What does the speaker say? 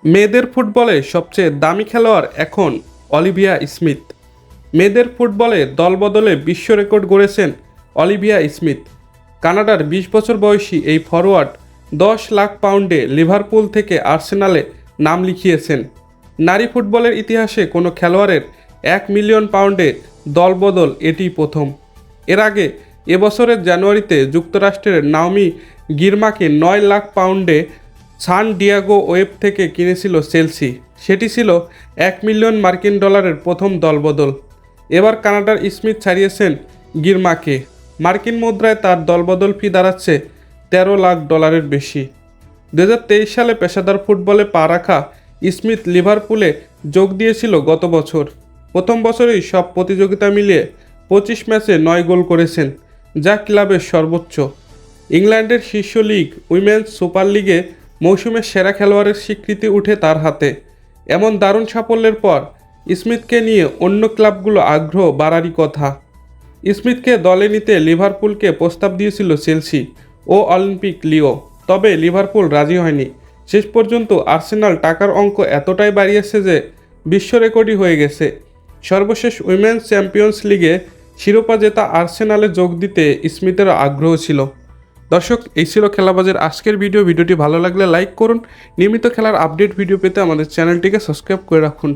মেয়েদের ফুটবলে সবচেয়ে দামি খেলোয়াড় এখন অলিভিয়া স্মিথ। মেয়েদের ফুটবলে দলবদলে বিশ্ব রেকর্ড গড়েছেন অলিভিয়া স্মিথ। কানাডার ২০ বছর বয়সী এই ফরোয়ার্ড ১০ লাখ পাউন্ডে লিভারপুল থেকে আর্সেনালে নাম লিখিয়েছেন। নারী ফুটবলের ইতিহাসে কোনো খেলোয়াড়ের ১ মিলিয়ন পাউন্ডে দলবদল এটিই প্রথম। এর আগে এবছরের জানুয়ারিতে যুক্তরাষ্ট্রের নাওমি গিরমাকে ৯ লাখ পাউন্ডে সান ডিয়েগো ওয়েব থেকে কিনেছিল চেলসি। সেটি ছিল ১ মিলিয়ন মার্কিন ডলারের প্রথম দলবদল। এবার কানাডার স্মিথ ছাড়িয়েছেন গিরমাকে। মার্কিন মুদ্রায় তার দলবদল ফি দাঁড়াচ্ছে ১৩ লাখ ডলারের বেশি। ২০২৩ সালে পেশাদার ফুটবলে পা রাখা স্মিথ লিভারপুলে যোগ দিয়েছিল গত বছর। প্রথম বছরেই সব প্রতিযোগিতা মিলিয়ে ২৫ ম্যাচে ৯ গোল করেছেন, যা ক্লাবের সর্বোচ্চ। ইংল্যান্ডের শীর্ষ লিগ উইমেন্স সুপার লিগে মৌসুমের সেরা খেলোয়াড়ের স্বীকৃতি উঠে তার হাতে। এমন দারুণ সাফল্যের পর স্মিথকে নিয়ে অন্য ক্লাবগুলো আগ্রহ বাড়ারই কথা। স্মিথকে দলে নিতে লিভারপুলকে প্রস্তাব দিয়েছিল চেলসি ও অলিম্পিক লিও, তবে লিভারপুল রাজি হয়নি। শেষ পর্যন্ত আর্সেনাল টাকার অঙ্ক এতটাই বাড়িয়েছে যে বিশ্ব রেকর্ডই হয়ে গেছে। সর্বশেষ উইমেন্স চ্যাম্পিয়ন্স লিগে শিরোপা জেতা আর্সেনালে যোগ দিতে স্মিথেরও আগ্রহ ছিল। দর্শক, এই ছিল খেলাবাজের আজকের ভিডিওটি ভালো লাগলে লাইক করুন। নিয়মিত খেলার আপডেট ভিডিও পেতে আমাদের চ্যানেলটিকে সাবস্ক্রাইব করে রাখুন।